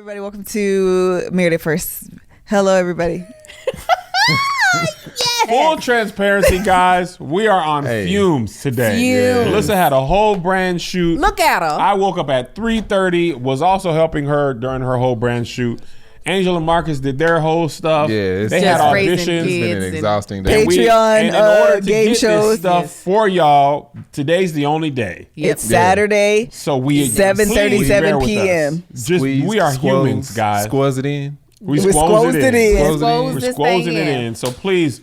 everybody. Welcome to Married at First. Hello, everybody. Yes. Full transparency, guys. We are on fumes today. Fumes. Melissa had a whole brand shoot. Look at her. I woke up at 3:30. Was also helping her during her whole brand shoot. Angel and Marcus did their whole stuff. Yeah, they had auditions. It's been an exhausting day. Patreon, in order to game get shows. This stuff for y'all, today's the only day. Yep. It's Saturday. So we 7:37 p.m. We are humans, guys. Squoze it in. We squoze it in. We're squozing it in. So please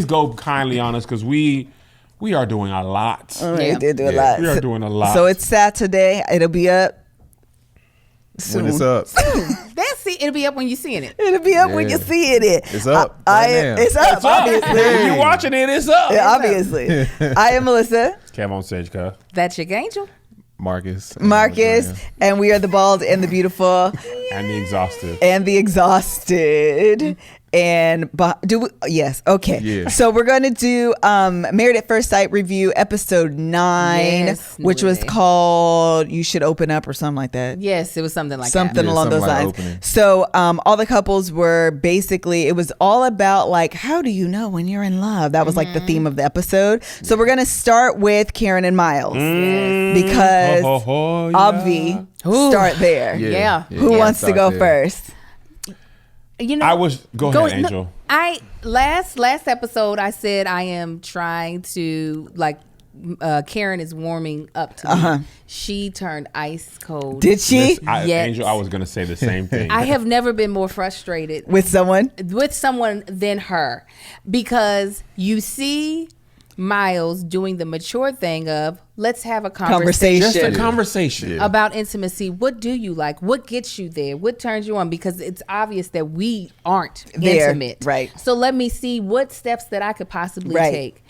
go kindly on us because we are doing a lot. We did do a lot. We are doing a lot. So it's Saturday. It'll be up soon. When it's up. It'll be up when you're seeing it. It'll be up when you're seeing it. It's up. It's up, obviously. If you're watching it, it's up. Yeah, obviously. I am Melissa. KevOnStage, cuz. That's your Angel. Marcus, and we are the bald and the beautiful and the exhausted. And yes, okay. Yeah. So we're going to do Married at First Sight review episode 9, which was called "You Should Open Up" or something like that. Yes, it was something like something that. along those lines. Opening. So all the couples were basically, it was all about like, how do you know when you're in love? That was like the theme of the episode. So we're going to start with Karen and Miles because Obvi start there. Yeah. Who wants to go first? You know, go ahead, Angel. Last episode I said I am trying to Karen is warming up to me. She turned ice cold. Did she? Angel, I was gonna say the same thing. I have never been more frustrated with someone than her, because you see Miles doing the mature thing of let's have a conversation. Just a conversation about intimacy. What do you like? What gets you there? What turns you on? Because it's obvious that we aren't intimate. Right. So let me see what steps that I could possibly take.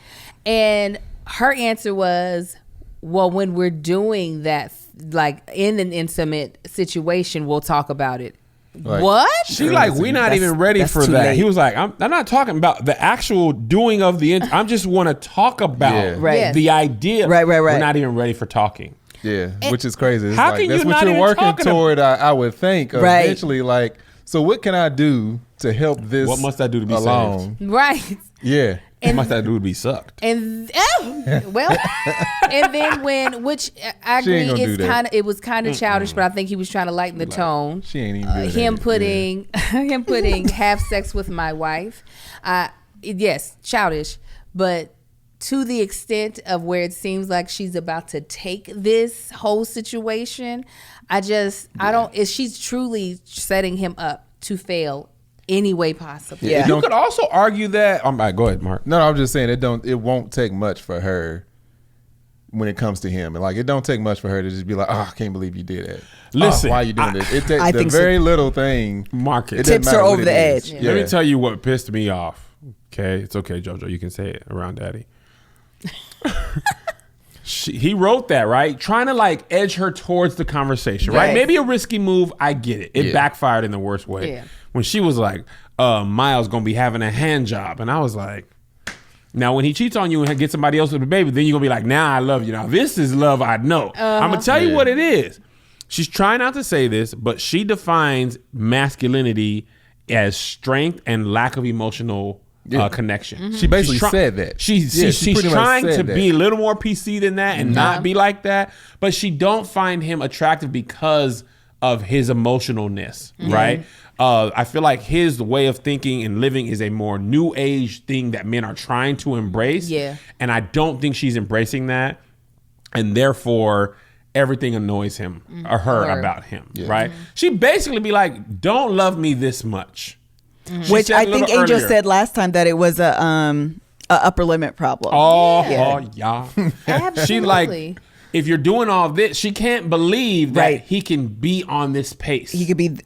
And her answer was, well, when we're doing that, like in an intimate situation, we'll talk about it. What? She we're not even ready for that. Late. He was like, I'm not talking about the actual doing of the I just want to talk about the idea. Right. We're not even ready for talking. Yeah, which is crazy. It's how can that's you what not you're even working talking toward, I would think. Right. Eventually, so what can I do to help this? What must I do to be alone? saved? Right. Yeah. What must I do to be sucked? And and then which I agree, it was kind of childish, but I think he was trying to lighten the tone. She ain't even him putting have sex with my wife. Yes, childish, but to the extent of where it seems like she's about to take this whole situation, she's truly setting him up to fail any way possible. Yeah. You could also argue that. Go ahead, Mark. No, I'm just saying it won't take much for her when it comes to him. And it don't take much for her to just be like, oh, I can't believe you did that. Listen, why are you doing this? It takes the very little thing. Mark it. Tips her over the edge. Yeah. Let me tell you what pissed me off. Okay, it's okay, JoJo. You can say it around Daddy. He wrote that, right? Trying to edge her towards the conversation, right? Maybe a risky move. I get it. It backfired in the worst way. Yeah. When she was like, Miles gonna be having a hand job. And I was like, now when he cheats on you and gets somebody else with a baby, then you're gonna be like, nah, I love you. Now this is love I know. I'm gonna tell you what it is. She's trying not to say this, but she defines masculinity as strength and lack of emotional connection. Mm-hmm. She basically said that. She's trying to be a little more PC than that and not be like that, but she don't find him attractive because of his emotionalness, right? I feel like his way of thinking and living is a more new age thing that men are trying to embrace. Yeah. And I don't think she's embracing that. And therefore, everything annoys him or her about him, right? She basically be like, don't love me this much. Which I think Angel said last time that it was a upper limit problem. Yeah. Absolutely. She if you're doing all this, she can't believe that he can be on this pace. He could be,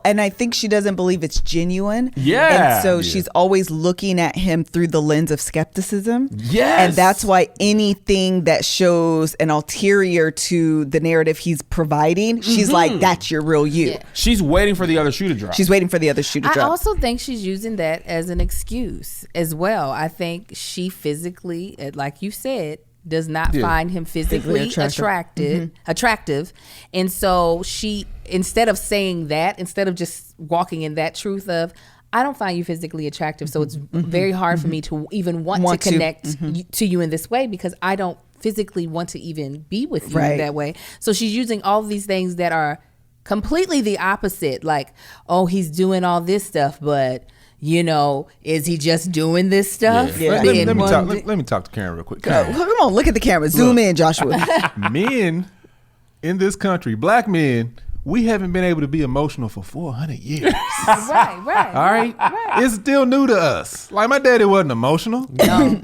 and I think she doesn't believe it's genuine. Yeah. And so she's always looking at him through the lens of skepticism. Yes. And that's why anything that shows an ulterior to the narrative he's providing, she's like, that's your real you. Yeah. She's waiting for the other shoe to drop. I also think she's using that as an excuse as well. I think she physically, like you said, does not find him physically attractive. And so she, instead of saying that, instead of just walking in that truth of, I don't find you physically attractive, so it's very hard for me to even want to connect to you in this way, because I don't physically want to even be with you in that way. So she's using all of these things that are completely the opposite. Like, oh, he's doing all this stuff, but you know, is he just doing this stuff? Let me talk to Karen real quick. Karen. Come on, look at the camera. Zoom in, Joshua. Men in this country, black men, we haven't been able to be emotional for 400 years. Right. All right? It's still new to us. Like, my daddy wasn't emotional. No.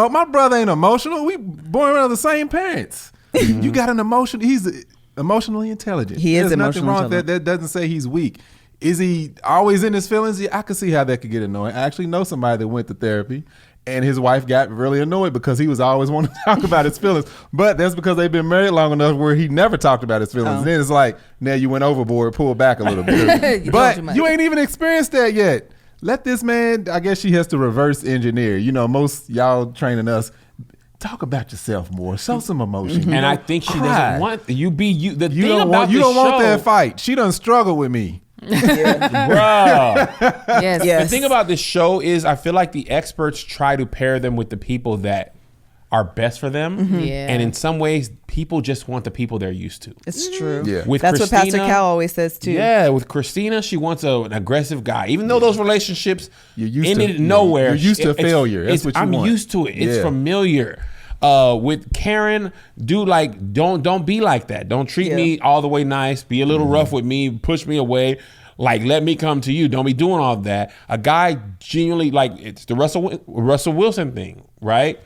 My brother ain't emotional. We born around the same parents. You got an emotion. He's emotionally intelligent. He is There's emotionally nothing wrong intelligent. with that. That doesn't say he's weak. Is he always in his feelings? Yeah, I can see how that could get annoying. I actually know somebody that went to therapy, and his wife got really annoyed because he was always wanting to talk about his feelings. But that's because they've been married long enough where he never talked about his feelings. And then it's like, now you went overboard, pull back a little bit. But you ain't even experienced that yet. Let this man, I guess she has to reverse engineer. You know, most y'all training us, talk about yourself more. Show some emotion. And I think she doesn't want you be you. The You thing don't about want, you the don't show, want that fight. She done struggled with me. bro. Yes. The thing about this show is, I feel like the experts try to pair them with the people that are best for them. Yeah. And in some ways, people just want the people they're used to. It's true. Yeah. With That's what Pastor Christina, Cal always says too. Yeah, with Christina, she wants an aggressive guy. Even though those relationships You're used ended to- nowhere. you're used to failure. That's what you I'm want. used to it. It's Yeah. familiar. With Karen, don't be like that. Don't treat me all the way nice. Be a little rough with me. Push me away. Like, let me come to you. Don't be doing all of that. A guy genuinely, like, it's the Russell Wilson thing, right?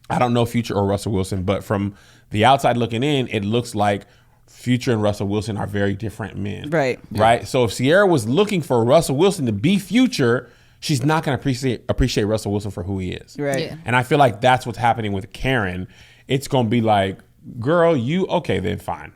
I don't know Future or Russell Wilson, but from the outside looking in, it looks like Future and Russell Wilson are very different men. Right. Right. So if Sierra was looking for Russell Wilson to be Future, she's not going to appreciate Russell Wilson for who he is. Right. Yeah. And I feel like that's what's happening with Karen. It's going to be like, girl, okay, then fine.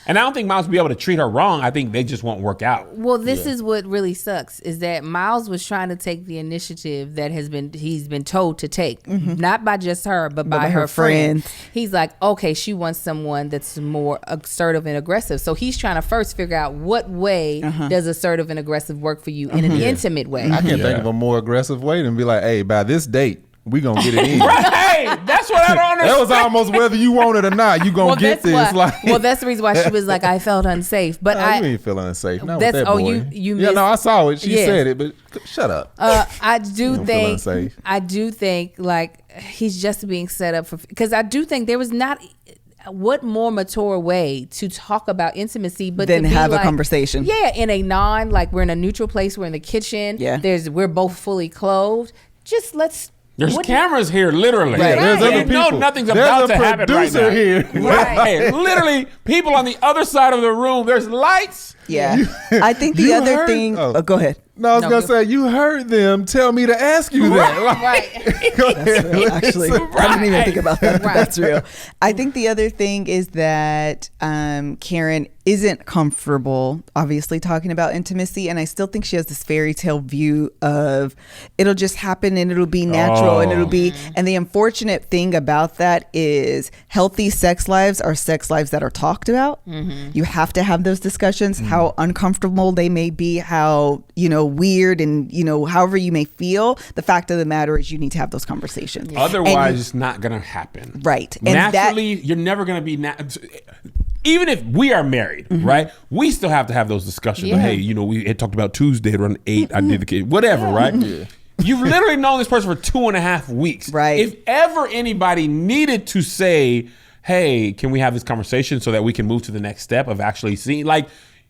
And I don't think Miles will be able to treat her wrong. I think they just won't work out. Well, this is what really sucks, is that Miles was trying to take the initiative that he's been told to take, not by just her, but by her friends. He's like, okay, she wants someone that's more assertive and aggressive. So he's trying to first figure out what way does assertive and aggressive work for you in an intimate way. I can't think of a more aggressive way than be like, hey, by this date, we gonna get it in. Hey, that's what I don't understand. That was almost whether you want it or not. You gonna get this. That's the reason why she was like, I felt unsafe. But you ain't feeling unsafe. Not that's with that boy. you Yeah, no, I saw it. She Yes. said it, but shut up. I do don't feel think like he's just being set up for, because I do think there was not what more mature way to talk about intimacy but Then to be have a like, conversation. Yeah, in a like we're in a neutral place, we're in the kitchen. Yeah. We're both fully clothed. Just let's. There's cameras here, literally. Right. There's other No, people. nothing's There's about a to happen right producer now. here. Right. Literally, people on the other side of the room. There's lights. Yeah. I think the You other heard- thing. oh. Go ahead. No, I was No, gonna you- say you heard them tell me to ask you that. Like, Right. go ahead. Actually, I didn't even think about that. But Right. that's real. I think the other thing is that Karen isn't comfortable, obviously, talking about intimacy, and I still think she has this fairy tale view of it'll just happen and it'll be natural and it'll be. And the unfortunate thing about that is healthy sex lives are sex lives that are talked about. You have to have those discussions, how uncomfortable they may be, how weird and however you may feel. The fact of the matter is you need to have those conversations. Otherwise, it's not gonna happen. Right. And Naturally, you're never gonna be. Even if we are married, right? We still have to have those discussions. Yeah. Hey, we had talked about Tuesday around 8. I did the kid, whatever, right? Yeah. You've literally known this person for 2.5 weeks. Right. If ever anybody needed to say, hey, can we have this conversation so that we can move to the next step of actually seeing, like,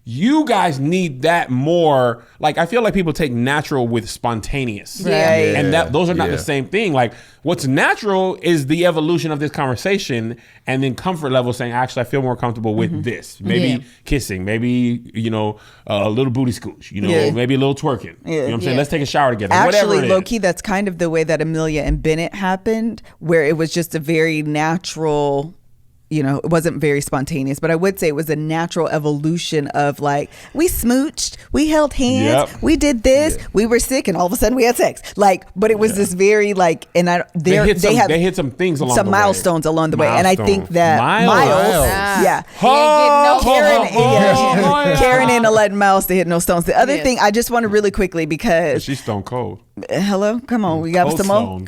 you guys need that more. Like, I feel like people take natural with spontaneous. Right. And those are not Yeah. the same thing. Like, what's natural is the evolution of this conversation, and then comfort level saying, actually, I feel more comfortable with this. Maybe Yeah. kissing, maybe, a little booty scooch, Yeah. maybe a little twerking. You know what I'm saying? Yeah. Let's take a shower together. Actually, whatever it low is. key, that's kind of the way that Amelia and Bennett happened, where it was just a very natural it wasn't very spontaneous, but I would say it was a natural evolution of like, we smooched, we held hands, we did this, we were sick, and all of a sudden we had sex. Like, but it was this very like, and they hit some things along some the milestones way. along the way. And I think that Miles. Karen ain't letting Miles to hit no stones. The other thing, I just want to really quickly, because she's stone cold. Hello, come on, we got some more.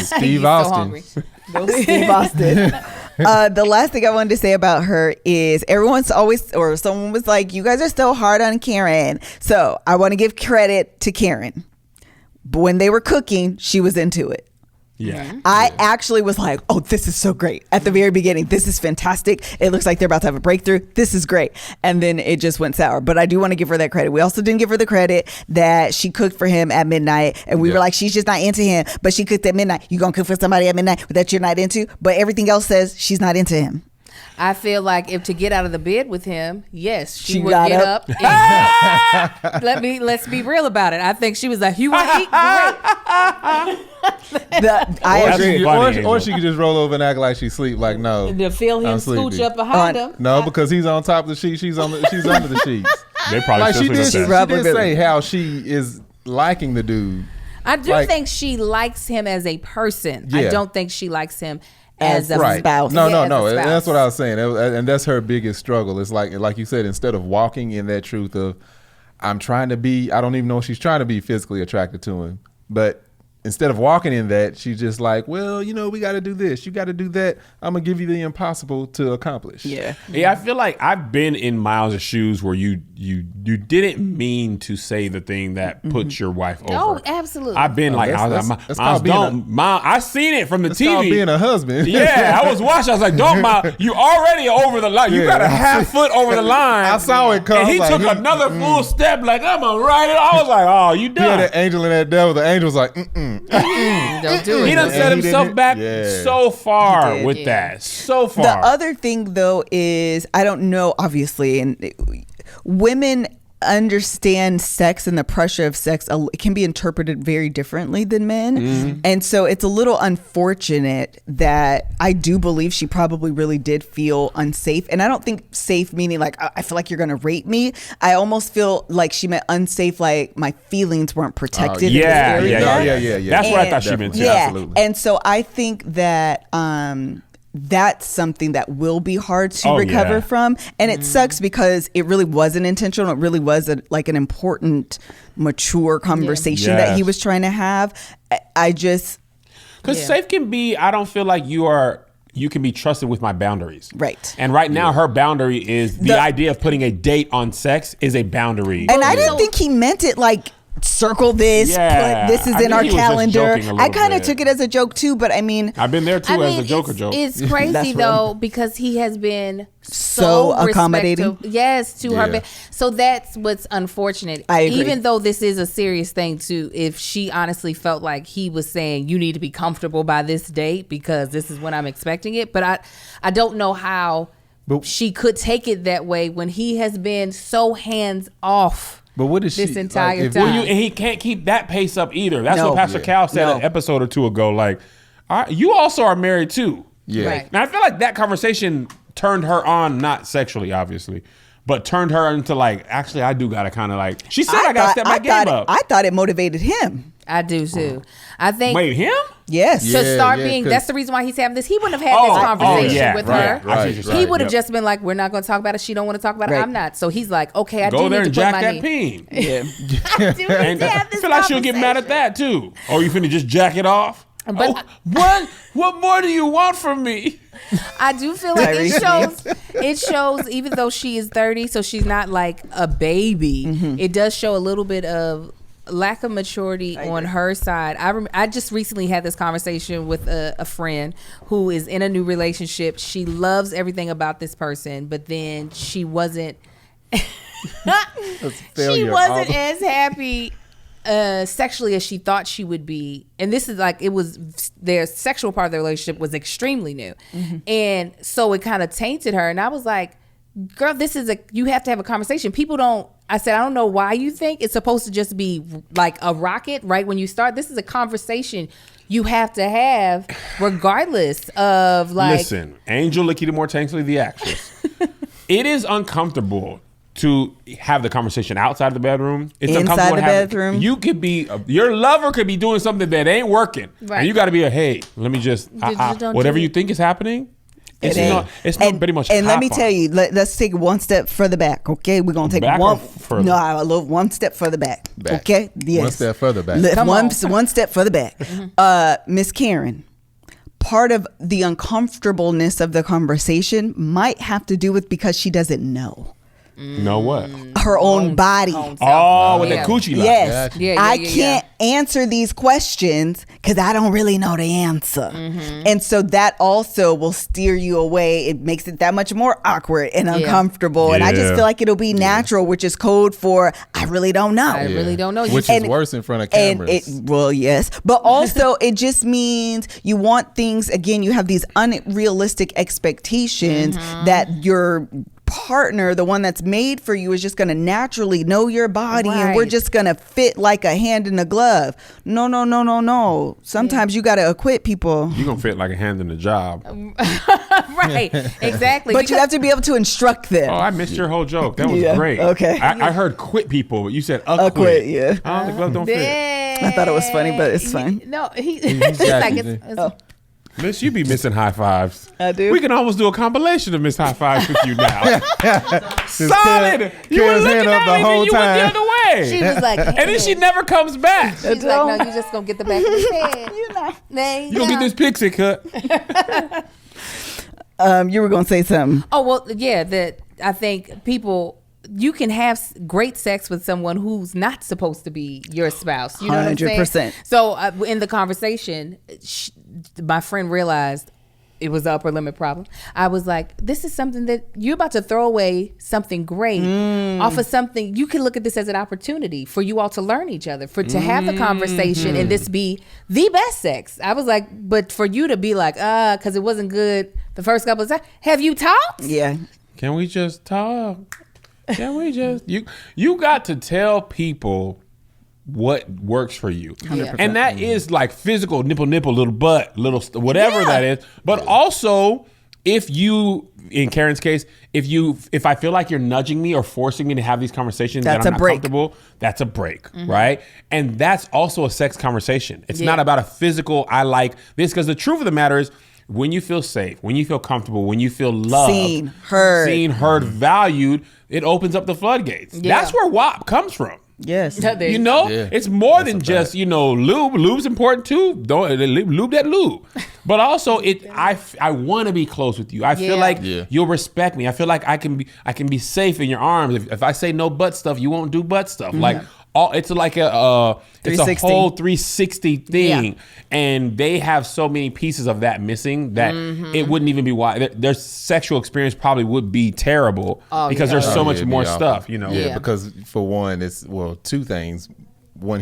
Steve Austin. Steve Austin. The last thing I wanted to say about her is someone was like, you guys are so hard on Karen. So I want to give credit to Karen. But when they were cooking, she was into it. Yeah. I actually was like, oh, this is so great. At the very beginning, this is fantastic. It looks like they're about to have a breakthrough. This is great. And then it just went sour. But I do want to give her that credit. We also didn't give her the credit that she cooked for him at midnight. And we were like, she's just not into him. But she cooked at midnight. You going to cook for somebody at midnight that you're not into? But everything else says she's not into him. I feel like if to get out of the bed with him, yes, she would got get up. Let's be real about it. I think she was like, "You want to eat? Great." Or she could just roll over and act like she sleep. Like, no, to feel him scooch up behind him. No, because he's on top of the sheet. She's under the sheets. They probably like she did say how she is liking the dude. I do think she likes him as a person. Yeah. I don't think she likes him as a spouse. No. That's what I was saying. And that's her biggest struggle. It's like you said, instead of walking in that truth of, I don't even know if she's trying to be physically attracted to him. But instead of walking in that, she's just like, well, we got to do this. You got to do that. I'm going to give you the impossible to accomplish. Yeah. Yeah, I feel like I've been in Miles' shoes where you didn't mean to say the thing that puts your wife over. Oh, absolutely. I've been Miles, I seen it from the TV. Called being a husband. Yeah, I was watching. I was like, don't, Miles, you already over the line. You got a half foot over the line. I saw it come. And he took another full step like, I'm going to ride it. I was like, oh, you done. Yeah, that angel and that devil. The angel was like, Don't do it. He done set himself back so far with that. So far. The other thing, though, is I don't know, obviously, and women understand sex and the pressure of sex can be interpreted very differently than men. And so it's a little unfortunate that I do believe she probably really did feel unsafe. And I don't think safe meaning like, I feel like you're going to rape me. I almost feel like she meant unsafe, like my feelings weren't protected. Yeah. That's what I thought she meant too. Yeah. Absolutely. And so I think that that's something that will be hard to recover from. And it sucks because it really wasn't intentional. It really was an important, mature conversation that he was trying to have. Because safe can be, I don't feel like you can be trusted with my boundaries. Right. And right now her boundary is the idea of putting a date on sex is a boundary. And I didn't think he meant it like, circle this, put this is in our calendar. I kind of took it as a joke too, but I mean, I've been there too as a joke. It's crazy though, because he has been so accommodating. Yes, to her. So that's what's unfortunate. I agree. Even though this is a serious thing too, if she honestly felt like he was saying you need to be comfortable by this date because this is when I'm expecting it, but I don't know how she could take it that way when he has been so hands off. But what is this entire time? And he can't keep that pace up either. That's what Pastor Cal said an episode or two ago. Like, you also are married too. Yeah. Right. Now I feel like that conversation turned her on, not sexually, obviously, but turned her into like, actually, I do gotta kind of like. She said I gotta step my game up. I thought it motivated him. I do too. I think. Wait, him? Yes. To start being, that's the reason why he's having this. He wouldn't have had this conversation with her. Right. He would have just been like, we're not going to talk about it. She don't want to talk about it. I'm not. So he's like, okay, I go do there need and to put jack my that peen. Yeah. I feel like she'll get mad at that too. Oh, you finna just jack it off? But what more do you want from me? I do feel like it shows, even though she is 30, so she's not like a baby, it does show a little bit of lack of maturity on her side. I just recently had this conversation with a friend who is in a new relationship. She loves everything about this person, but then she wasn't as happy sexually as she thought she would be. And this is like, it was their sexual part of the relationship was extremely new. And so it kind of tainted her. And I was like, girl, you have to have a conversation. I said, I don't know why you think it's supposed to just be like a rocket right when you start. This is a conversation you have to have, regardless of like. Listen, Angel Lakita Moore Tanksley, the actress. It is uncomfortable to have the conversation outside the bedroom. It's Inside uncomfortable the to have, bedroom. You could be your lover could be doing something that ain't working, Right. and you got to be hey, let me just don't whatever do you it. think is happening. It's ain't. not. It's not pretty much. And let me hot tell you, let's take one step further back. Okay, we're gonna take Back or further? one step further back. Back. Okay, yes. One step further back. One step further back. Miss Karen. Part of the uncomfortableness of the conversation might have to do with because she doesn't know Know what? her own body. Oh, with Yeah. the coochie line. Yes, Gotcha. Yeah, yeah, I yeah, can't answer these questions because I don't really know the answer. And so that also will steer you away. It makes it that much more awkward and uncomfortable. And I just Yeah. feel like it'll be natural, which is code for I really don't know. I really don't know. Which And- is worse in front of And cameras. well, yes, but also it just means you want things. Again, you have these unrealistic expectations that your partner, the one that's made for you, is just going to naturally know your body, and we're Right. just going to fit like a hand in a glove. No. Sometimes you got to acquit people, You're gonna fit like a hand in the job. Right, exactly. but you have to be able to instruct them. Oh, I missed your whole joke. That was Yeah, great. okay. I heard quit people, but you said acquit. Acquit, yeah. Oh, the glove don't fit. I thought it was funny, but it's fine. No, he's got like, you, it's Miss, you be missing high fives. I do. We can almost do a compilation of Miss High Fives with you now. Solid. Karen- You were Karen's looking hand up at the me, whole then you time. went the other way. she was like, and then she never comes back. she's like, no, you just gonna get the back of his head. You gonna get this pixie cut. You were going to say something. Oh well, yeah. That I think people. You can have great sex with someone who's not supposed to be your spouse. You know what I'm saying? 100%. So in the conversation, my friend realized it was the upper limit problem. I was like, this is something that you're about to throw away something great off of something. You can look at this as an opportunity for you all to learn each other, to have the conversation and this be the best sex. I was like, but for you to be like, because it wasn't good the first couple of times. Have you talked? Yeah. Can we just talk? Can we just you got to tell people what works for you. 100%. And that is like physical nipple, little butt, little whatever Yeah. that is. But also, if you, in Karen's case, if I feel like you're nudging me or forcing me to have these conversations That's that I'm a not break. comfortable, that's a break, right? And that's also a sex conversation. It's not about a physical, I like this, because the truth of the matter is, when you feel safe, when you feel comfortable, when you feel loved, Seen, heard. valued, it opens up the floodgates. Yeah. That's where WAP comes from. Yes. There You know, Yeah. it's more That's than a just, fact. lube. Lube's important too. Don't lube that lube. But also I want to be close with you. I feel Yeah. like Yeah. you'll respect me. I feel like I can be safe in your arms. If I say no butt stuff, you won't do butt stuff. Like it's like it's a 360. whole 360 thing. Yeah. And they have so many pieces of that missing that it wouldn't even be why their sexual experience probably would be terrible because there's so Oh, much yeah, more it'd be stuff, awful. you know. Yeah, Yeah. because for one, it's two things. When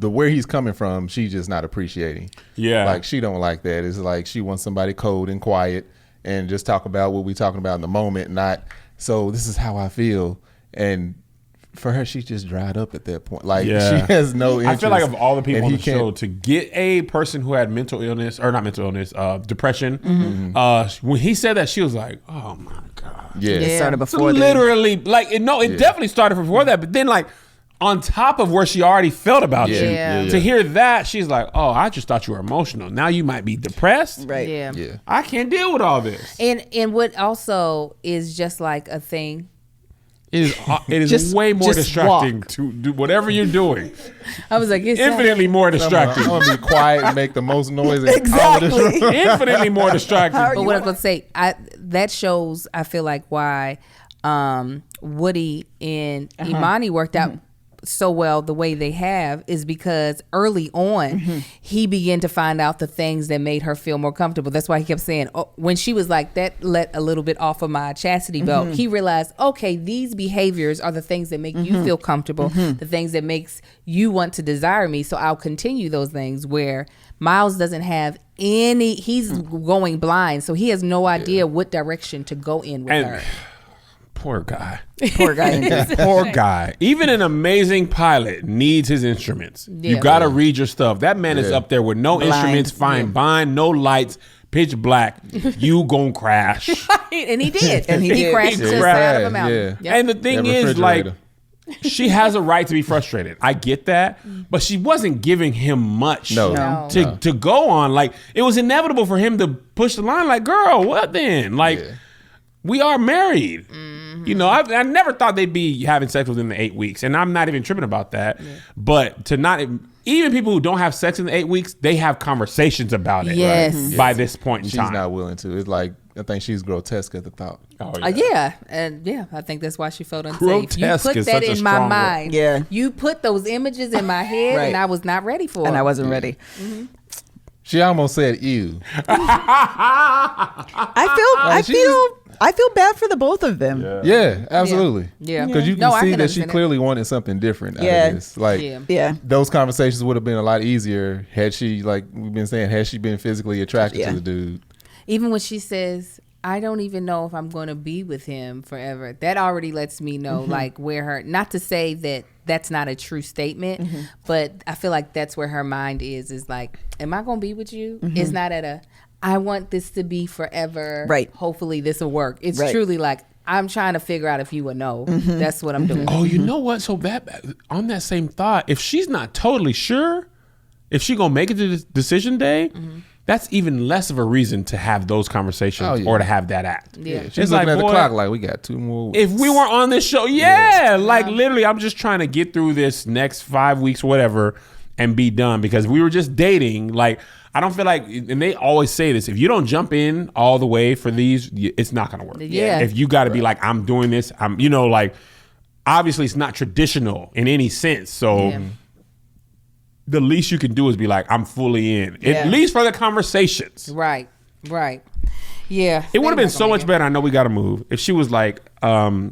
where he's coming from, she's just not appreciating. Yeah. Like she don't like that. It's like she wants somebody cold and quiet and just talk about what we talking about in the moment, not so this is how I feel. And for her, she just dried up at that point. Like she has no interest. I feel like of all the people and on he the show, can't- to get a person who had mental illness, or not mental illness, depression, when he said that, she was like, oh my God. Yeah. It started So before then. literally, like, it definitely started before that, but then like, on top of where she already felt about Yeah, you, yeah, yeah. to hear that, she's like, oh, I just thought you were emotional. Now you might be depressed. Right. Yeah. Yeah. I can't deal with all this. And what also is just like a thing. It is Just- way more just distracting walk. to do whatever you're doing. I was like, it's Infinitely more distracting. I'm gonna be quiet and make the most noise. In all of this room. Exactly. Infinitely more distracting. How are But you what I was going to say, that shows, I feel like, why Woody and Imani worked out so well the way they have is because early on he began to find out the things that made her feel more comfortable. That's why he kept saying, when she was like, that let a little bit off of my chastity belt, he realized, okay, these behaviors are the things that make you feel comfortable, the things that makes you want to desire me, so I'll continue those things. Where Miles doesn't have he's going blind, so he has no idea what direction to go in with her. Poor guy. Poor guy. Poor guy. Even an amazing pilot needs his instruments. You got to read your stuff. That man is up there with no instruments, blind, no lights, pitch black. You gonna crash. And he did. And he crashed just out of a mountain. Yeah. And the thing is, like, she has a right to be frustrated. I get that, but she wasn't giving him much to go on. Like, it was inevitable for him to push the line. Like, girl, what then? Like, we are married. You know, I never thought they'd be having sex within the 8 weeks, and I'm not even tripping about that. But to not even people who don't have sex in the 8 weeks, they have conversations about it. Yes. By this point in She's time, not willing to. It's like, I think she's grotesque at the thought. And I think that's why she felt unsafe. Grotesque You put is that such a in my strong word. mind. Yeah. You put those images in my head, and I was not ready for it. And I wasn't ready. She almost said ew. I feel bad for the both of them. Yeah, absolutely. Yeah. Because you can I see can that she understand clearly wanted something different out Yeah. of this. Like, Yeah. those conversations would have been a lot easier had she, like we've been saying, had she been physically attracted to the dude. Even when she says, I don't even know if I'm going to be with him forever, that already lets me know, like, where her, not to say that that's not a true statement, but I feel like that's where her mind is like, am I going to be with you? It's not at a, I want this to be forever. Right. Hopefully this will work. It's truly like, I'm trying to figure out if you will know. That's what I'm doing. Oh, you know what? So that on that same thought, if she's not totally sure, if she gonna make it to the decision day, that's even less of a reason to have those conversations or to have that act. Yeah. She's looking at the clock like, we got 2 more weeks. If we weren't on this show, like literally, I'm just trying to get through this next 5 weeks, whatever, and be done. Because we were just dating. Like, I don't feel like, and they always say this, if you don't jump in all the way for these, it's not going to work. Yeah. If you got to be like, I'm doing this, I'm, you know, like, obviously it's not traditional in any sense. So the least you can do is be like, I'm fully in, at least for the conversations. Right. Yeah. It would have been so much better. I know we got to move. If she was like, I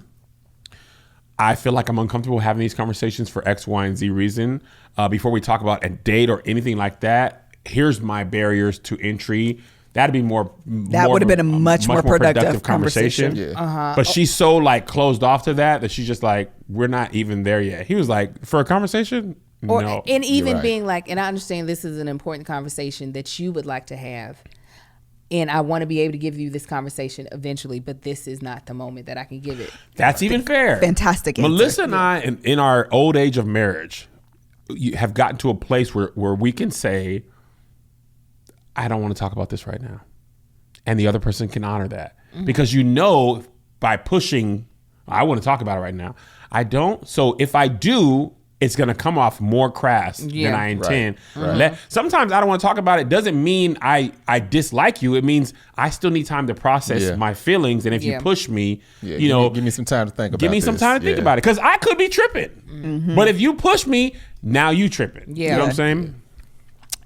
feel like I'm uncomfortable having these conversations for X, Y, and Z reason. Before we talk about a date or anything like that, here's my barriers to entry. That'd be that would have been a much more productive conversation. But she's so like closed off to that she's just like, we're not even there yet. He was like, for a conversation? No. And even being like, and I understand this is an important conversation that you would like to have. And I want to be able to give you this conversation eventually, but this is not the moment that I can give it. That's even fair. Fantastic answer. Melissa and I, in our old age of marriage, have gotten to a place where we can say, I don't want to talk about this right now. And the other person can honor that. Because you know, by pushing, I want to talk about it right now. I don't. So if I do, it's going to come off more crass than I intend. Sometimes I don't want to talk about it. Doesn't mean I dislike you. It means I still need time to process my feelings. And if you push me, you know, give me some time to think about it. Give me some time to think about it. Because I could be tripping. But if you push me, now you tripping. You know what I'm saying?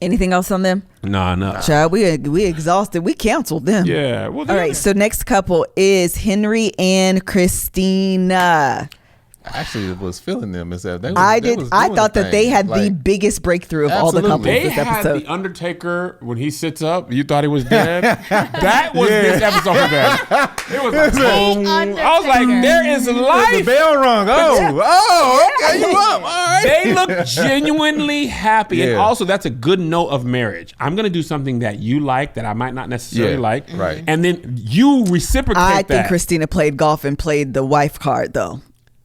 Anything else on them? No. Child, we exhausted. We canceled them. Yeah. Well, all right. So next couple is Henry and Christina. I actually was feeling them as that. I thought that they had the biggest breakthrough of all the couples they this episode. Had the Undertaker when he sits up. You thought he was dead. That was this episode for them. It was like, I was like, there is life. The bell rung. Okay, you up? All right. They look genuinely happy, and also that's a good note of marriage. I'm gonna do something that you like that I might not necessarily like, right? And then you reciprocate. I think Christina played golf and played the wife card though.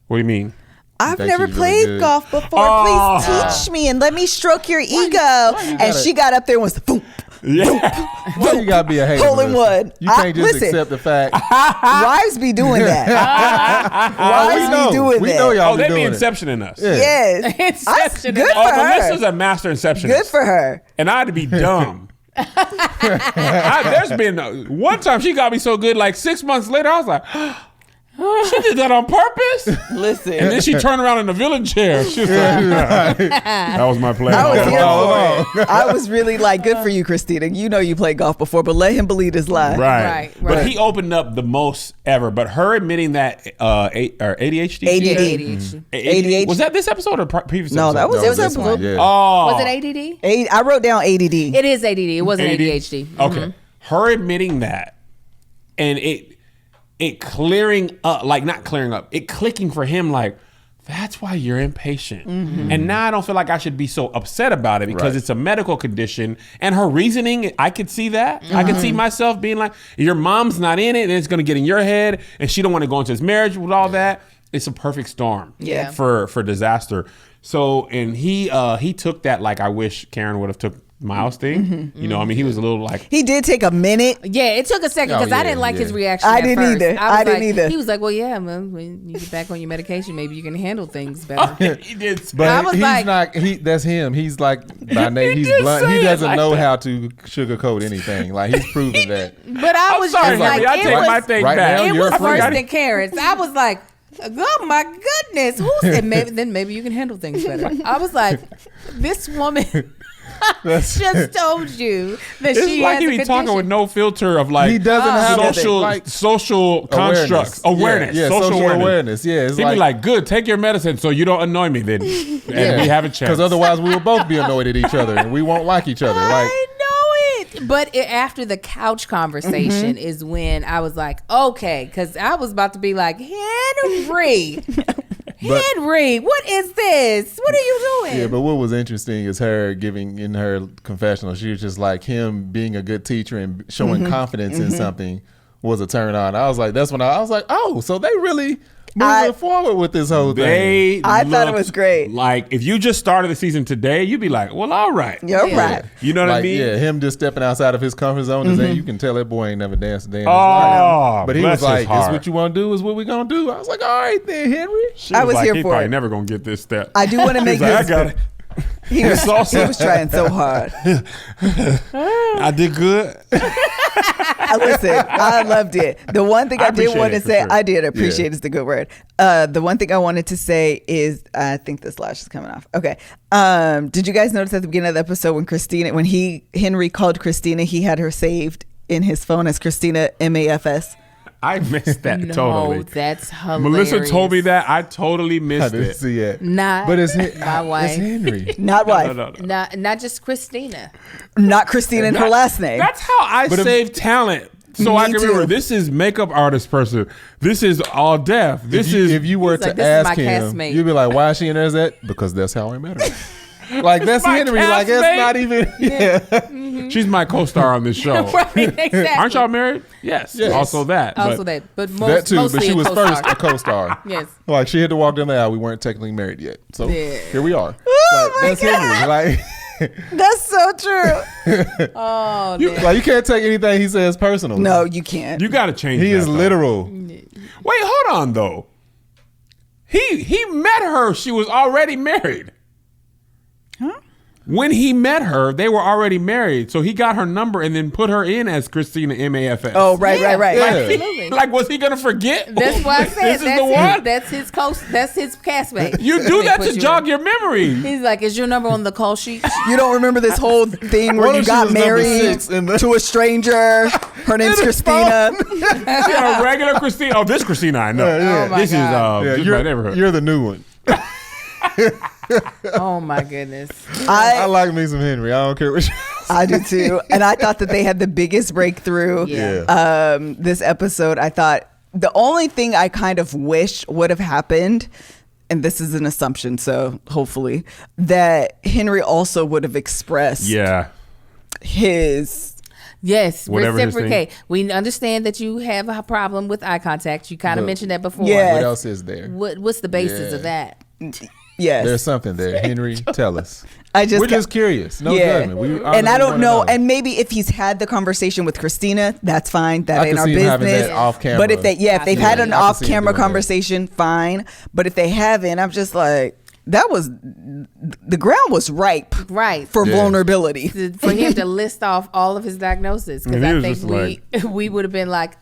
What do you mean? I've never played golf before. Please teach me and let me stroke your ego. And she got up there and was boom. Why you gotta be a hater? Hole in one. You can't just accept the fact. Wives be doing that. Wives be doing that. We know y'all be they doing be inceptioning us. Yeah. Yes. Inception. Good for her. Melissa's a master inceptionist. Good for her. And I had to be dumb. There's been one time she got me so good, like 6 months later, I was like, she did that on purpose? Listen. And then she turned around in the villain chair. She was like, that was my plan. I was here for it. I was really like, good for you, Christina. You know you played golf before, but let him believe his lie. Right. But he opened up the most ever. But her admitting that ADHD? ADHD. Was that this episode or previous episode? No, that was this episode. Yeah. Oh. Was it ADD? I wrote down ADD. It is ADD. It wasn't ADHD. Okay. Her admitting that, and it clearing up, like not clearing up, it clicking for him like, that's why you're impatient. And now I don't feel like I should be so upset about it because it's a medical condition. And her reasoning, I could see that. I could see myself being like, your mom's not in it and it's going to get in your head and she don't want to go into this marriage with all that. It's a perfect storm for disaster. So, and he took that like I wish Karen would have took Miles thing. You know, I mean, he was a little like... He did take a minute. Yeah, it took a second because I didn't like his reaction I at didn't first. either. I didn't either. He was like, well, yeah, when you get back on your medication, maybe you can handle things better. He did. But I was he's like- not. That's him. He's like by nature. He's did blunt. say He it doesn't like know that. how to sugarcoat anything. Like he's proven that. But I was sorry, just like, Henry, I it take was, my thing right back. now, it you're was free. worse than Karen's. I was like, oh my goodness, who said maybe you can handle things better. I was like, this woman just told you that It's she like has he a be condition. talking with no filter of like He doesn't have social like social constructs, awareness, Yeah, social awareness. Yeah, it's He'd be like, good, take your medicine so you don't annoy me then, and we have a chance. because otherwise we will both be annoyed at each other and we won't like each other. Like I know it. But after the couch conversation is when I was like, okay, because I was about to be like, Henry, Henry, what is this? What are you doing? yeah, but what was interesting is her giving in her confessional. She was just like him being a good teacher and showing confidence in something was a turn on. I was like, that's when I was like, oh, so they really moving forward with this whole thing. I thought it looked was great. Like if you just started the season today, you'd be like, well, all right. You're right. You know what I Like, mean? yeah, him just stepping outside of his comfort zone. And you can tell that boy ain't never danced a day in his Oh, life. But he bless was like, his "This heart. what you want to do? Is what we gonna do?" I was like, "All right then, Henry." She I was like, here he for probably it. never gonna get this step. I do want to make He's like, I this. got it. He was trying so hard. I did good. Listen, I loved it. The one thing I I did appreciate want to it, for say, sure. I did appreciate is the good word. The one thing I wanted to say is, I think this lash is coming off. Okay. Did you guys notice at the beginning of the episode when Henry called Christina, he had her saved in his phone as Christina MAFS? I missed that No, totally. that's hilarious. Melissa told me that. I totally I missed didn't it. see it. Not But it's my wife. It's Henry. Not wife. No. Not just Christina. Not Christina in her last name. That's how I save talent. So I Me can remember, too. this is makeup artist person. This is all deaf. This is If you were He's like, to "This is ask my him, castmate." you'd be like, "Why is she in there?" Is that because that's how I met her? Like that's my Henry. Like that's castmate? not even. Yeah. she's my co-star on this show. Right, exactly. Aren't y'all married? Yes. Yes. Also that. Also but that, but That too, mostly but she a was co-star. first a co-star. Yes. Like she had to walk down the aisle. We weren't technically married yet, so Yeah. here we are. Oh my That's God. Henry. Like. That's so true. Oh, You, man. like you can't take anything he says personal. No, you can't. You got to change. he that, is though. literal. Wait, hold on though. He met her. She was already married. Huh? When he met her, they were already married. So he got her number and then put her in as Christina MAFS. Oh, right. Yeah. Absolutely. Like, was he gonna forget? That's why I said This is the one. that's his castmate. You do They that put to you jog in. your memory. He's like, is your number on the call sheet? You don't remember this whole thing What where you if she got was number married 6 in the- to a stranger? Her name's Christina. Yeah, a regular Christina. Oh, this Christina I know. Yeah. Oh my This God. is just my neighborhood. You're the new one. Oh my goodness. I like me some Henry. I don't care what. I do too. And I thought that they had the biggest breakthrough. Yeah. This episode, I thought the only thing I kind of wish would have happened, and this is an assumption, so hopefully, that Henry also would have expressed his. Yes, Whatever his reciprocate. We understand that you have a problem with eye contact. You kind of mentioned that before. Yeah. What else is there? What's the basis of that? Yes. There's something there. Henry, tell us. I just We're just curious. No judgment. We and I honestly don't wanna know. And maybe if he's had the conversation with Christina, that's fine. That I ain't can our see him having business. that off camera. But if they've had an I can see him off-camera doing that. conversation, fine. But if they haven't, I'm just like, the ground was ripe, Right. for Yeah. vulnerability. For him to list off all of his diagnosis, because And he I was think just we would have been like,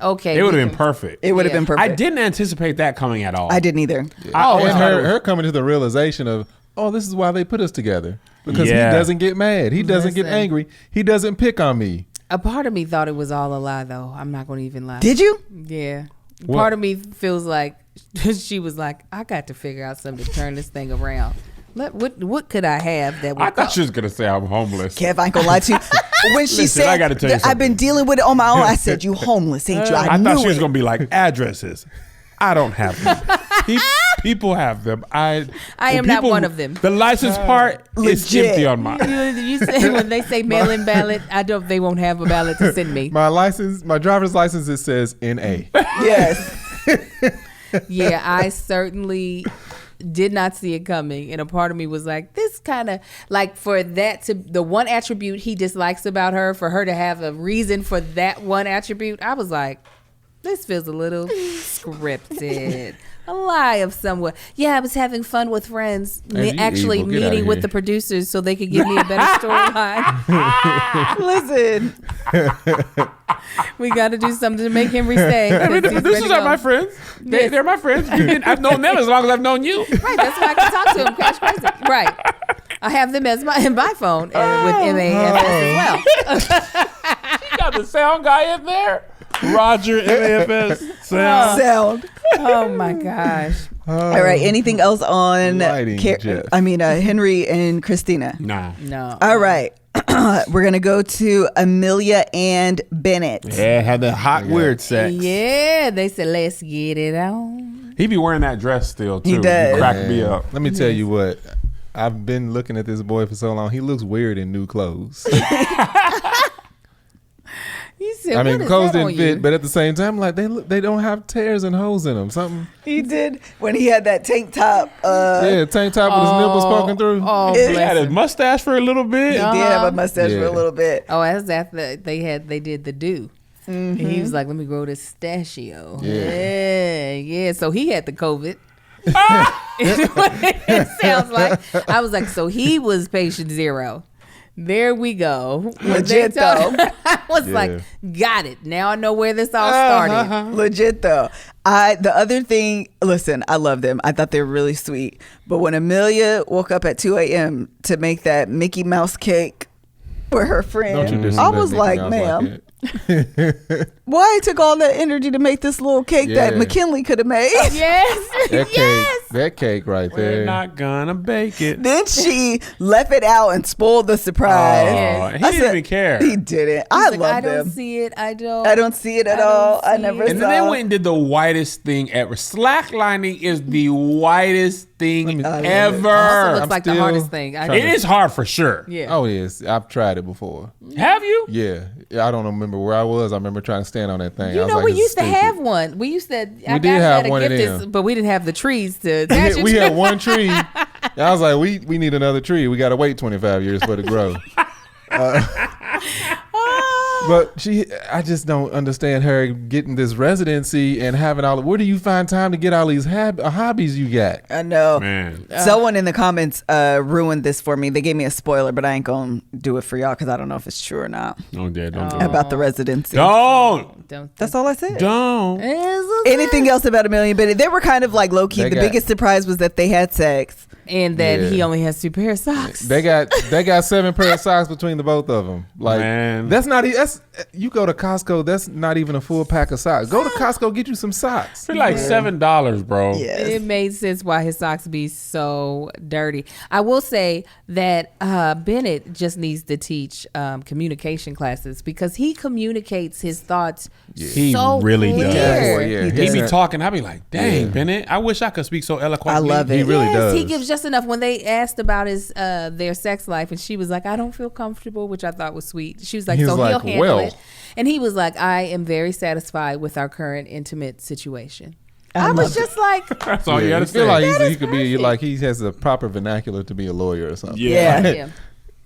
okay. It would we have been can- perfect. It would have Yeah. been perfect. I didn't anticipate that coming at all. I didn't either. I always And thought it was- her coming to the realization of, oh, this is why they put us together. Because Yeah. he doesn't get mad. He doesn't get Listen. angry. He doesn't pick on me. A part of me thought it was all a lie, though. I'm not going to even lie. Did you? Yeah. What? Part of me feels like she was like, I got to figure out something to turn this thing around. What could I have that would I thought she was gonna say I'm homeless. Kev, I ain't gonna lie to you. when she Listen, said, I gotta tell you I've been something. dealing with it on my own, I said, you homeless, ain't you? I knew thought she was it. gonna be like addresses. I don't have them. People have them. I am not one of them. The license part is Legit. empty on mine. You say when they say mail-in ballot, they won't have a ballot to send me. My driver's license, it says NA. Yes. Yeah, I certainly did not see it coming, and a part of me was like, this kind of like, for that to the one attribute he dislikes about her, for her to have a reason for that one attribute, I was like, this feels a little scripted. A lie of somewhat. Yeah, I was having fun with friends, Hey, you actually evil. Get outta meeting with here. the producers so they could give me a better storyline. Listen. We got to do something to make Henry stay. I mean, the producers are my friends. They're my friends. I've known them as long as I've known you. Right, that's why I can talk to them. Cash crazy. Right. I have them as my phone with MAFS as well. You got the sound guy in there. Roger, MAFS, Sound. Oh my gosh. All right. Anything else on Lighting, Jeff. Henry and Christina? Nah. No. All right. We're going to go to Amelia and Bennett. Yeah, had that hot weird sex. Yeah, they said, let's get it on. He be wearing that dress still too. He does. Cracked me up. Let me tell you what. I've been looking at this boy for so long. He looks weird in new clothes. You said, I mean, what is clothes that on didn't fit, you? but at the same time, like they don't have tears and holes in them. Something. He did when he had that tank top. Yeah, tank top with his nipples poking through. Oh, It- He bless had a him. mustache for a little bit. He did have a mustache for a Yeah. little bit. Oh, that's after they did the do. And he was like, let me grow this stachio. Yeah. So he had the COVID. Is what it sounds like. I was like, so he was patient zero. There we go. Legit, though. I was like, got it. Now I know where this all started. Legit though. The other thing, listen, I love them. I thought they were really sweet. But when Amelia woke up at 2 a.m. to make that Mickey Mouse cake for her friend, Don't you disrespect I was Mickey like, Mouse ma'am, that. why it took all that energy to make this little cake that Yeah. McKinley could have made? Yes. That cake right We're there. not gonna bake it. Then she left it out and spoiled the surprise. Yeah. He I didn't even care. He didn't. I Like, love I don't them. see it. I don't. I don't see it at all. I never And saw. then they went and did the whitest thing ever. Slacklining is the whitest thing ever. Also looks I'm like the still hardest thing. It is hard for sure. Yeah. Oh yes, I've tried it before. Have you? Yeah, I don't remember where I was. I remember trying to stand on that thing. I You was know, like, we this is used to stupid. have one. We used to. I did got have that one a of gift, them. but we didn't have the trees to attach it We to. had one tree. I was like, we need another tree. We got to wait 25 years for it to grow. But I just don't understand her getting this residency and having all. Where do you find time to get all these hobbies you got? I know. Man. Someone in the comments ruined this for me. They gave me a spoiler, but I ain't gonna do it for y'all because I don't know if it's true or not Don't do it. about the residency. Don't. That's all I said. Don't. Anything else about Amelia and Bennett? They were kind of like low key. They The got- biggest surprise was that they had sex. And that Yeah. he only has 2 pair of socks. They got 7 pair of socks between the both of them. Like Man. that's not. That's you go to Costco. That's not even a full pack of socks. Go to Costco, get you some socks. For like $7, bro. Yes. It made sense why his socks be so dirty. I will say that Bennett just needs to teach communication classes because he communicates his thoughts He so really clear. does. Yeah, He be Yeah. talking. I be like, dang, Yeah. Bennett, I wish I could speak so eloquently. I love it. He really does. He gives just enough. When they asked about his their sex life, and she was like, "I don't feel comfortable," which I thought was sweet. She was like, He was "So like, he'll handle well. it," and he was like, "I am very satisfied with our current intimate situation." I was just like, That's all you Yeah, gotta I feel say. like he could be like he has a proper vernacular to be a lawyer or something. Yeah.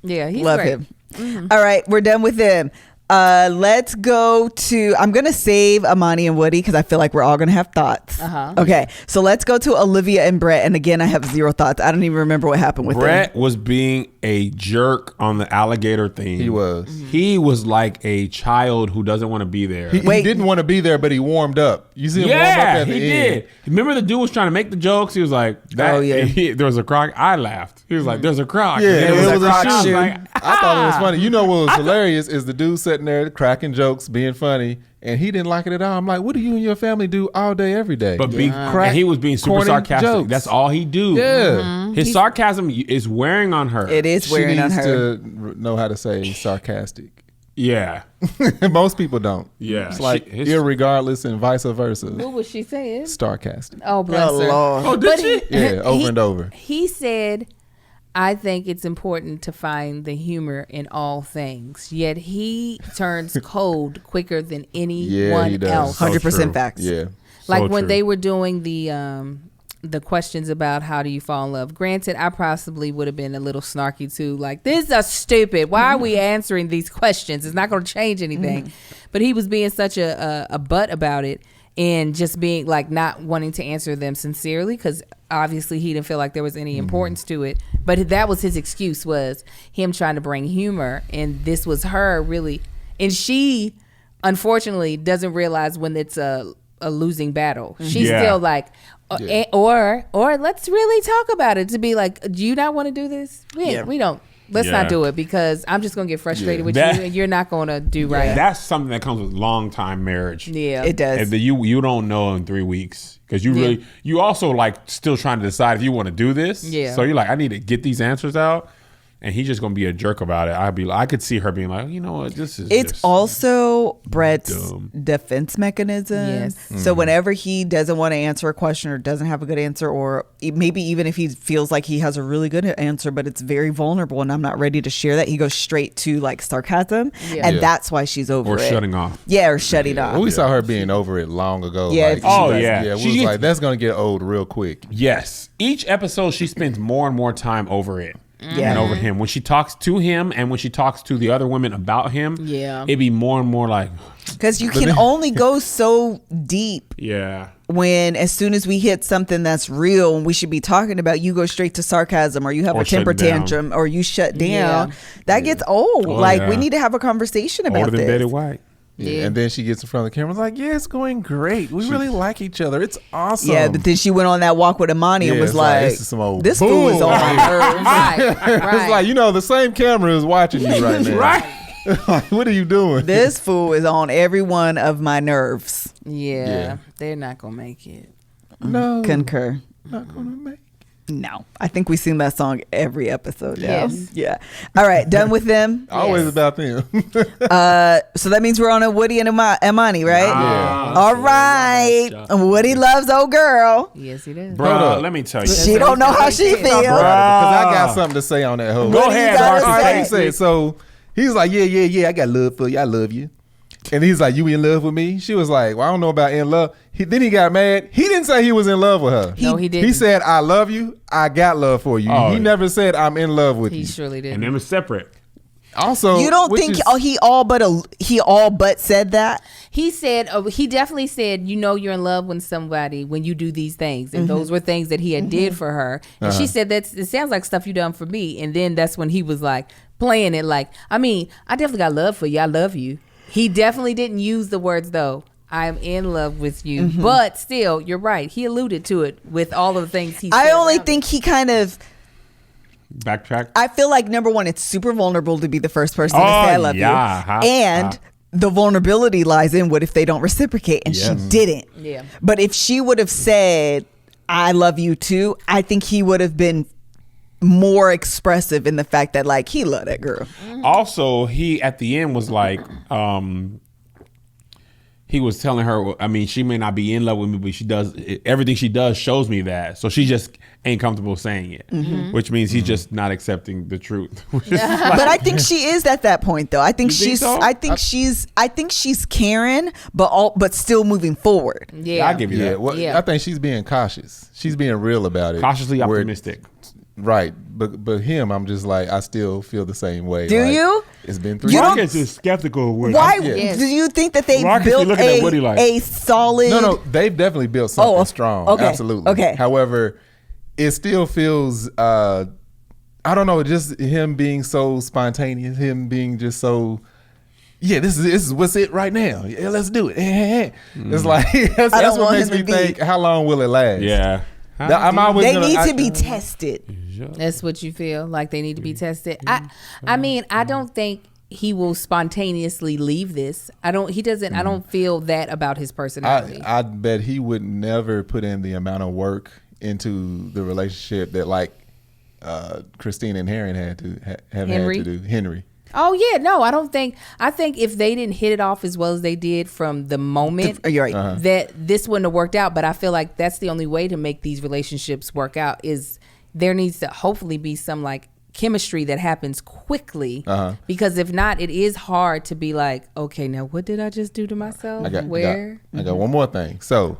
yeah, he's Love great. him. All right, we're done with them. Let's go to. I'm gonna save Amani and Woody because I feel like we're all gonna have thoughts. Okay, so let's go to Olivia and Brett. And again, I have 0 thoughts. I don't even remember what happened with Brett them. was being a jerk on the alligator thing. He was. He was like a child who doesn't want to be there. He Wait. didn't want to be there, but he warmed up. You see him warm up Yeah, at the he end. did. Remember the dude was trying to make the jokes? He was like, that, Oh, yeah. there was a croc. I laughed. He was like, there's a croc. Yeah, And then it was a croc. I was shoe. like, I thought it was funny. You know what was hilarious is the dude sitting there cracking jokes, being funny, and he didn't like it at all. I'm like, what do you and your family do all day, every day? But Crack and he was being super corny sarcastic. jokes. That's all he do. Yeah. His sarcasm is wearing on her. It is She wearing on needs her. to know how to say sarcastic. Yeah. Most people don't. Yeah. It's like irregardless and vice versa. What was she saying? Starcasting. Oh, bless her. Lord. Oh, did she? Yeah, over and over. He said, I think it's important to find the humor in all things. Yet he turns cold quicker than anyone he does. else. So 100% true. facts. Yeah. Like So when true. they were doing the questions about how do you fall in love. Granted, I possibly would have been a little snarky too. Like, this is stupid. Why are we answering these questions? It's not going to change anything. But he was being such a butt about it and just being like not wanting to answer them sincerely because obviously he didn't feel like there was any importance to it. But that was his excuse, was him trying to bring humor. And this was her really. And she, unfortunately, doesn't realize when it's a losing battle. She's still like, or let's really talk about it, to be like, do you not want to do this? We don't. Let's not do it because I'm just gonna get frustrated with you and you're not gonna do right. That's something that comes with long time marriage. Yeah, It does. And you don't know in 3 weeks because you also like still trying to decide if you want to do this. Yeah. So you're like, I need to get these answers out, and he's just gonna be a jerk about it. I could see her being like, you know what, this is. It's just also Brett's dumb. defense mechanism. Yes. So whenever he doesn't want to answer a question or doesn't have a good answer, or maybe even if he feels like he has a really good answer, but it's very vulnerable and I'm not ready to share that, he goes straight to like sarcasm. Yeah. And Yeah. that's why she's over or it. shutting off. Yeah, or shutting off. Well, we saw her being over it long ago. Yeah, Like, she Oh, was. yeah. Yeah, we She was gets- like, that's going to get old real quick. Yes. Each episode, she spends more and more time over it. Yeah. And over him. When she talks to him and when she talks to the other women about him, it'd be more and more like, Because you can only go so deep yeah. when, as soon as we hit something that's real and we should be talking about, you go straight to sarcasm, or you have Or a temper shutting down. tantrum, or you shut down. Yeah. That gets old. Oh, like, yeah. we need to have a conversation about Older than this. Betty White. Yeah. And then she gets in front of the camera, like, yeah, it's going great. We really like each other. It's awesome. Yeah, but then she went on that walk with Amani and Yeah, was it's like, like, this is some old this fool is bull. on my nerves. right. It's like, you know, the same camera is watching you right now. Right. Like, what are you doing? This fool is on every one of my nerves. Yeah, they're not gonna make it. No. Concur. Not going to make it. No. I think we sing that song every episode now. Yes. Yeah. All right. Done with them. Always Yes. about them. So that means we're on a Woody and Amani, right? Yeah. All right. Woody loves old girl. Yes, he does. Bro, up. let me tell you. She don't know how she feels. Because I got something to say on that hoe. Go ahead, gotta Marcus. All right, let me say? say it. So he's like, yeah, I got love for you. I love you. And he's like, you in love with me? She was like, well, I don't know about in love. Then he got mad. He didn't say he was in love with her. No, he didn't. He said, I love you. I got love for you. Oh, He yeah. never said, I'm in love with He you. surely did. And them is separate. Also, You don't which think is- he all but said that? He said, he definitely said, you know, you're in love with somebody when you do these things. And those were things that he had did for her. And she said, it sounds like stuff you done for me. And then that's when he was like playing it like, I mean, I definitely got love for you. I love you. He definitely didn't use the words though. I'm in love with you. But still, you're right. He alluded to it with all of the things he said. I only around think he kind of, Backtrack. I feel like number one, it's super vulnerable to be the first person to say I love you. And the vulnerability lies in what if they don't reciprocate, and she didn't. Yeah. But if she would have said, I love you too, I think he would have been more expressive in the fact that like he loved that girl. Also, he at the end was like, he was telling her, I mean, she may not be in love with me, but she does everything she does shows me that. So she just ain't comfortable saying it, which means he's just not accepting the truth. Which is like- But I think she is at that point though. I think You think she's so? I think she's Karen, but still moving forward. Yeah. I'll give you Yeah, that. well, Yeah. I think she's being cautious. She's being real about it. Cautiously Where- optimistic. Right. But him, I'm just like, I still feel the same way. Do Like, you? It's been 3 You don't- years. Marcus is skeptical of Woody. Why Yes. do you think that they Marcus be built looking at Woody like- a solid? No, they've definitely built something Oh, strong. okay, Absolutely. okay. However, it still feels I don't know, just him being so spontaneous, him being just so this is what's it right now. Yeah, let's do it. It's like that's don't what want makes him me to be- think, how long will it last? Yeah. I'm always They gonna- need I- to be tested. That's what you feel like they need to be tested. I mean, I don't think he will spontaneously leave this. I don't feel that about his personality. I bet he would never put in the amount of work into the relationship that like Christina and Henry had to do. Henry. Oh yeah, no, I don't think. I think if they didn't hit it off as well as they did from the moment, You're right. that this wouldn't have worked out. But I feel like that's the only way to make these relationships work out is there needs to hopefully be some like chemistry that happens quickly. Because if not, it is hard to be like, okay, now what did I just do to myself? I got one more thing. So,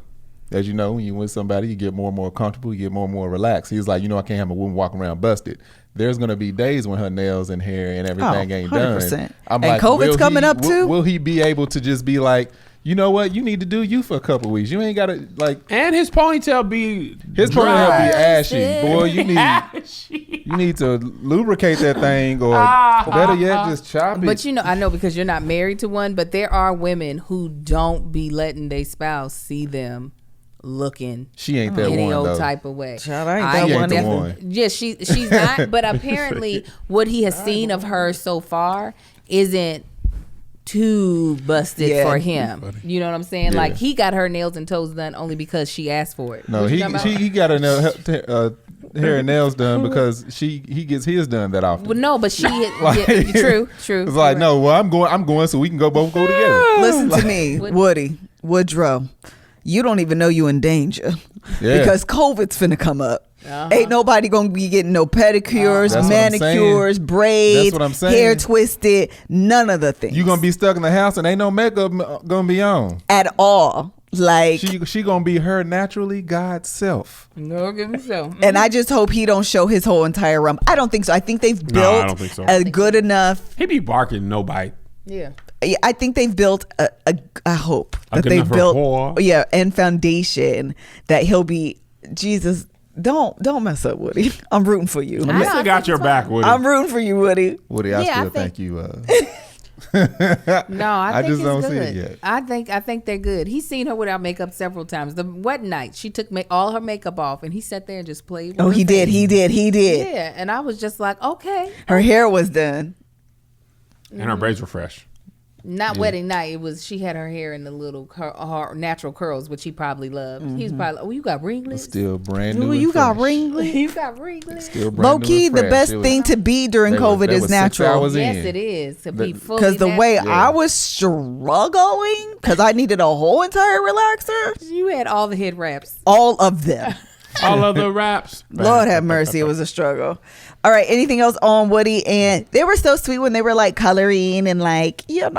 as you know, when you with somebody, you get more and more comfortable, you get more and more relaxed. He's like, I can't have a woman walking around busted. There's going to be days when her nails and hair and everything ain't 100%. done. I'm And like, COVID's coming up too? Will he be able to just be like, you know what? You need to do you for a couple weeks. You ain't got to like. And his ponytail be His dry. ponytail be ashy. Boy, you need to lubricate that thing, or better yet, just chop it. But I know because you're not married to one, but there are women who don't be letting their spouse see them looking. She ain't that any one old though. type of way. Child, I ain't that one either. Yeah, she's not. But apparently, what he has seen of her so far isn't too busted for him. You know what I'm saying? Yeah. Like he got her nails and toes done only because she asked for it. No, he got her hair and nails done because he gets his done that often. Well, no, but she Like- true. It's like, no, well, I'm going so we can both go together. Listen to me, Woodrow. You don't even know you in danger because COVID's finna come up. Ain't nobody gonna be getting no pedicures, That's what I'm manicures, saying. braids, That's what I'm saying. hair twisted, none of the things. You gonna be stuck in the house and ain't no makeup gonna be on at all. Like she gonna be her naturally God's self. No, give me so. and I just hope he don't show his whole entire rump. I don't think so. I think they've built I don't think so. a good enough. He be barking, no bite. Yeah. I think they've built I hope that good they've enough built rapport. and foundation that he'll be Jesus. Don't mess up, Woody. I'm rooting for you. I Still got your back, Woody. I'm rooting for you, Woody. Woody, I still think you. No, I think just it's don't good. see it yet. I think they're good. He's seen her without makeup several times. The wedding night, she took all her makeup off, and he sat there and just played. With Oh, her he face. did. Yeah, and I was just like, okay. Her hair was done. And her braids were fresh. Not wedding night. It was she had her hair in the little her natural curls, which he probably loved. He was probably like, oh, you got ringlets. Still brand new. Ooh, and you got fresh. ringlets. You got ringlets. Still brand Low new key, and the fresh. best It was- thing to be during that was- COVID that is was 6 natural. hours Yes, in. it is to be fully. Because the way natural. I was struggling, because I needed a whole entire relaxer, you had all the head wraps. all of them. All of the raps. Lord have mercy, it was a struggle. All right, anything else on Woody? And they were so sweet when they were like coloring and like, Yes,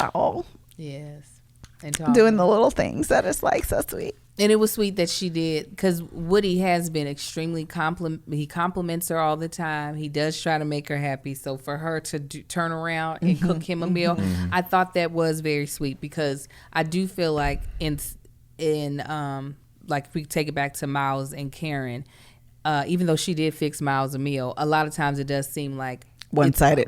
and doing the little things that is like so sweet. And it was sweet that she did, because Woody has been extremely he compliments her all the time. He does try to make her happy. So for her to turn around and cook him a meal, I thought that was very sweet, because I do feel like in like if we take it back to Miles and Karen, even though she did fix Miles a meal, a lot of times it does seem like One-sided.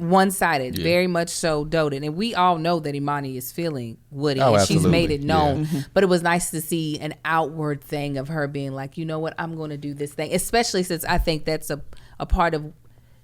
Yeah. Very much so doted. And we all know that Imani is feeling Woody, Oh, and she's absolutely. made it known. Mm-hmm. But it was nice to see an outward thing of her being like, you know what, I'm going to do this thing. Especially since I think that's a part of,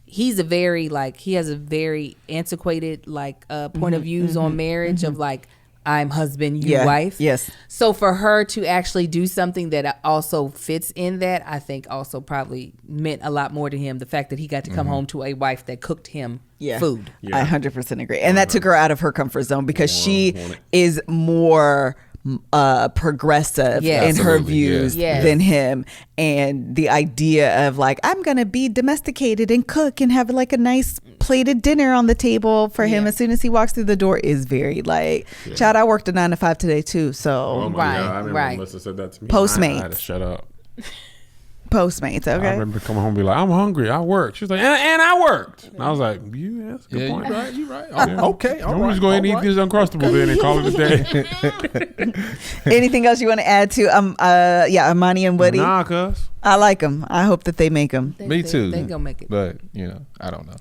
he has a very antiquated point of views on marriage of like, I'm husband, you wife. Yes. So for her to actually do something that also fits in that, I think also probably meant a lot more to him. The fact that he got to come home to a wife that cooked him food. I 100% agree. And that took her out of her comfort zone because she is more progressive in her Absolutely, views yes. than him. And the idea of like, I'm going to be domesticated and cook and have like a nice plated dinner on the table for him as soon as he walks through the door is very like, child, I worked a 9 to 5 today too. So Oh my God. I remember right. Melissa said that to me. Postmates. I had to shut up. Postmates, I okay? remember coming home and be like, I'm hungry. I work. She was like, and I worked. And I was like, that's a good Yeah, point. you right. You right. Okay. All I'm right. just go ahead and eat all this Uncrustable then and call it a day. Anything else you want to add to Amani and Woody? Nah, cuz. I like them. I hope that they make them. Me too. They gonna make it. But I don't know.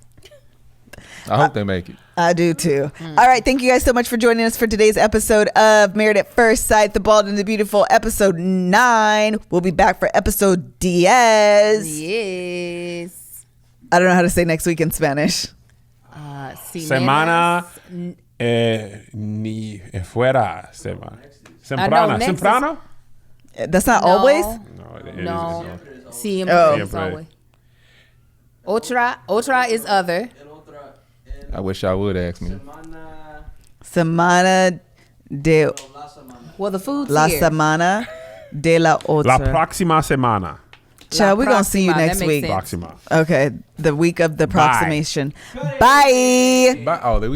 I hope they make it. I do too. All right. Thank you guys so much for joining us for today's episode of Married at First Sight, The Bald and the Beautiful, episode 9. We'll be back for episode 10. Yes. I don't know how to say next week in Spanish. Semana ni fuera. Semprana. next is- Semprano? That's not always? No, it is. No. Siempre. Oh. It's always. Otra is other. I wish y'all would ask me. Semana de Well, the food's la here. semana de la otra. La próxima semana. Child, we're going to see you Proxima, next that makes week. sense. Próxima. Okay. The week of the approximation. Bye. Oh, we